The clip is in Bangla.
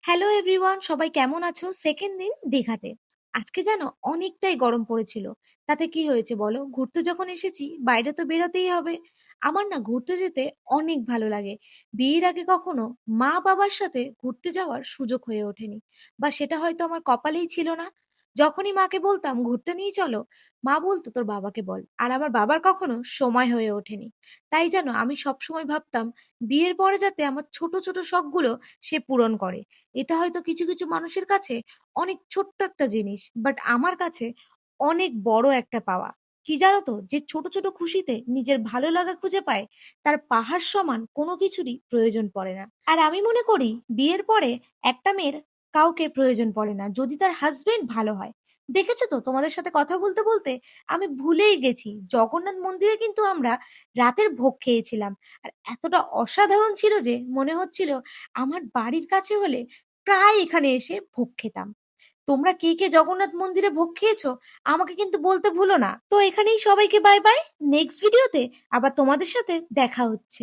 হ্যালো এভরিওয়ান, সবাই কেমন আছো? সেকেন্ড দিন দীঘাতে। আজকে জানো অনেকটাই গরম পড়েছিল। তাতে কি হয়েছে বলো? ঘুরতে যখন এসেছি বাইরে তো বেরোতেই হবে। আমার না ঘুরতে যেতে অনেক ভালো লাগে। বিয়ের আগে কখনো মা বাবার সাথে ঘুরতে যাওয়ার সুযোগ হয়ে ওঠেনি, বা সেটা হয়তো আমার কপালেই ছিল না। যখনই মাকে বলতাম ঘুরতে নিয়ে চলো, মা বলতো তোর বাবাকে বল, আর আমার বাবার কখনো সময় হয়ে ওঠেনি। তাই জানো আমি সবসময় ভাবতাম বিয়ের পরে যাতে আমার ছোট ছোট শখগুলো সে পূরণ করে। এটা হয়তো কিছু কিছু মানুষের কাছে অনেক ছোট্ট একটা জিনিস, বাট আমার কাছে অনেক বড় একটা পাওয়া। কি জানো তো, যে ছোট ছোট খুশিতে নিজের ভালো লাগা খুঁজে পায়, তার পাহাড় সমান কোনো কিছুরই প্রয়োজন পড়ে না। আর আমি মনে করি বিয়ের পরে একটা মেয়ের কাউকে প্রয়োজন পড়ে না, যদি তার হাজবেন্ড ভালো হয়। দেখেছো তো, তোমাদের সাথে কথা বলতে বলতে আমি ভুলেই গেছি, জগন্নাথ মন্দিরে কিন্তু আমরা রাতের ভোগ খেয়েছিলাম। আর এতটা অসাধারণ ছিল যে মনে হচ্ছিল আমার বাড়ির কাছে হলে প্রায় এখানে এসে ভোগ খেতাম। তোমরা কে কে জগন্নাথ মন্দিরে ভোগ খেয়েছো আমাকে কিন্তু বলতে ভুলো না। তো এখানেই সবাইকে বাই বাই। নেক্সট ভিডিওতে আবার তোমাদের সাথে দেখা হচ্ছে।